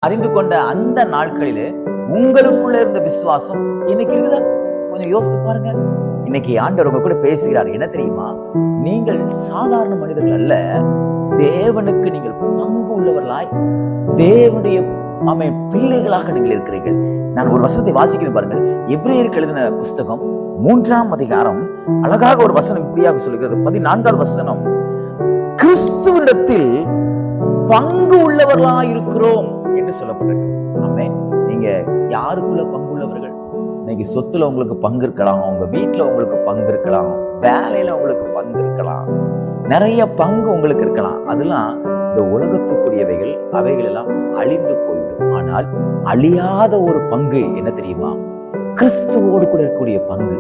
அறிந்து கொண்ட அந்த நாட்களிலே உங்களுக்குள்ள இருந்த விசுவாசம் இன்னைக்கு இருக்குதா? கொஞ்சம் யோசித்து பாருங்க. இன்னைக்கு ஆண்டவர் உங்க கூட பேசுகிறார். என்ன தெரியுமா? நீங்கள் சாதாரண மனிதர்கள் அல்ல, தேவனுக்கு நீங்கள் பங்கு உள்ளவர்களாய் தேவனுடைய பிள்ளைகளாக நீங்கள் இருக்கிறீர்கள். நான் ஒரு வசனத்தை வாசிக்கிறேன் பாருங்கள். எபிரேயருக்கு எழுதின புஸ்தகம் 3ஆம் அதிகாரம் அழகாக ஒரு வசனம் இப்படியாக சொல்கிறது. 14வது வசனம், கிறிஸ்துவிடத்தில் பங்கு உள்ளவர்களாய் இருக்கிறோம் என்று சொல்லப்பட்டிருக்கு. ஆமென். நீங்க யாருக்குள்ள பங்கு உள்ளவர்கள்? இன்னைக்கு சொத்துல உங்களுக்கு பங்கு இருக்கலாம், உங்க வீட்டுல உங்களுக்கு பங்கு இருக்கலாம், வேலையில உங்களுக்கு பங்கு இருக்கலாம், நிறைய பங்கு உங்களுக்கு இருக்கலாம். அதெல்லாம் இந்த உலகத்துக்குரியவைகள், அவைகள் எல்லாம் அழிந்து போய்விடும். ஆனால் அழியாத ஒரு பங்கு என்ன தெரியுமா? கிறிஸ்துவோடு கூட இருக்கக்கூடிய பங்கு.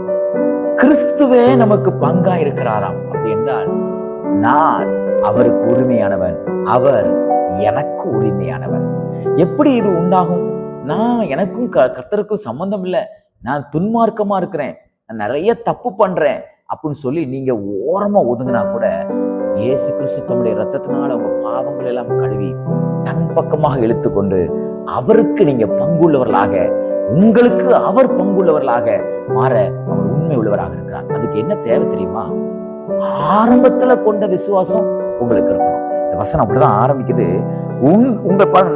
கிறிஸ்துவே நமக்கு பங்கா இருக்கிறாராம். அப்படி என்றால் நான் அவருக்கு உரிமையானவன், அவர் எனக்கு உரிமையானவன். எப்படி இது உண்டாகும்? நான் எனக்கும் கர்த்தருக்கும் சம்பந்தம் இல்லை, நான் துன்மார்க்கமா இருக்கிறேன், நான் நிறைய தப்பு பண்றேன் அப்படின்னு சொல்லி நீங்க ஓரமா ஒதுங்கினா கூட இயேசு கிறிஸ்து தம்முடைய ரத்தத்தினால உங்க பாவங்கள் எல்லாம் கழுவி தன் பக்கமாக இழுத்துக்கொண்டு அவருக்கு நீங்க பங்குள்ளவர்களாக, உங்களுக்கு அவர் பங்குள்ளவர்களாக மாற அவர் உண்மை உள்ளவராக இருக்கிறார். அதுக்கு என்ன தேவை தெரியுமா? ஆரம்பத்துல கொண்ட விசுவாசம் உங்களுக்கு இருக்கணும். இந்த வசனம் அப்படிதான் ஆரம்பிக்குது.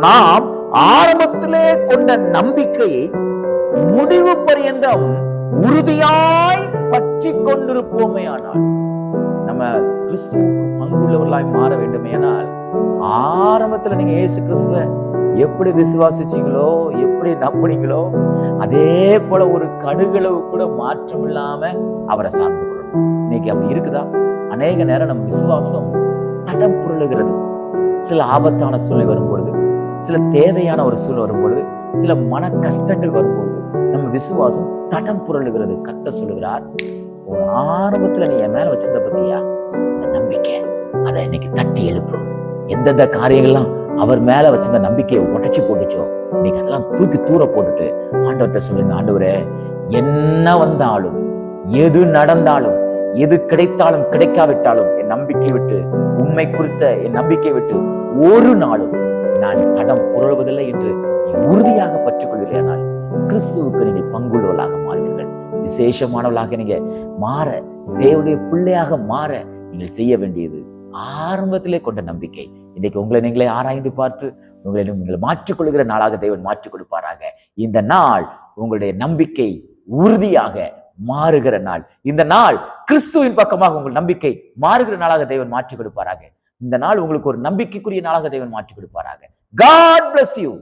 நாம் ஆரம்பத்திலே கொண்ட நம்பிக்கையை முடிவு பரியந்தம் உறுதியாய் பற்றி கொண்டிருப்போமே. ஆனால் நம்ம கிறிஸ்துவுக்கு பங்குள்ளவர்களாய் மாற வேண்டுமே. ஆனால் ஆரம்பத்துல நீங்க இயேசு கிறிஸ்துவ எப்படி விசுவாசிச்சீங்களோ, எப்படி நம்பினீங்களோ, அதே போல ஒரு கடுகளவு கூட மாற்றம் இல்லாம அவரை சார்ந்து கொள்ளணும். இன்னைக்கு அப்படி இருக்குதா? அநேக நேரம் நம்ம விசுவாசம் தடம் புரளுகிறது. சில ஆபத்தான சூழ்நிலை வரும்பொழுது, சில தேவையான ஒரு சூழ்நிலை வரும்பொழுது, சில மன கஷ்டங்கள் வரும்பொழுது நம்ம விசுவாசம் தடம் புரளுகிறது. கர்த்தர் சொல்லுகிறார், ஒரு ஆரம்பத்துல நீ என் மேல வச்சிருந்த பத்தியா இந்த நம்பிக்கை, அதை இன்னைக்கு தட்டி எழுப்பு. எந்தெந்த காரியங்கள்லாம் அவர் மேல வச்சிருந்த நம்பிக்கையை உடைச்சு போட்டுச்சோ, இன்னைக்கு அதெல்லாம் தூக்கி தூர போட்டுட்டு ஆண்டவர்கிட்ட சொல்லுங்க, ஆண்டவரே, என்ன வந்தாலும், எது நடந்தாலும், எது கிடைத்தாலும் கிடைக்காவிட்டாலும் என் நம்பிக்கை விட்டு, உண்மை குறித்த என் நம்பிக்கை விட்டு ஒரு நாளும் நான் தடம் புரளுவதில்லை என்று நீ உறுதியாக பற்றிக் கொள்கிறேனால் கிறிஸ்துவுக்கு நீங்கள் பங்குள்ளவர்களாக மாறுவீர்கள். விசேஷமானவர்களாக நீங்க மாற, தேவனுடைய பிள்ளையாக மாற நீங்கள் செய்ய வேண்டியது ஆரம்பத்திலே கொண்ட நம்பிக்கை. இன்னைக்கு உங்களை நீங்களே ஆராய்ந்து பார்த்து உங்களை நீங்கள் மாற்றிக்கொள்கிற நாளாக தேவன் மாற்றிக் கொடுப்பாராக. இந்த நாள் உங்களுடைய நம்பிக்கை உறுதியாக மாறுகிற நாள். இந்த நாள் கிறிஸ்துவின் பக்கமாக உங்கள் நம்பிக்கை மாறுகிற நாளாக தேவன் மாற்றிக் கொடுப்பாராக. இந்த நாள் உங்களுக்கு ஒரு நம்பிக்கைக்குரிய நாளாக தேவன் மாற்றிக் கொடுப்பாராக. God bless you.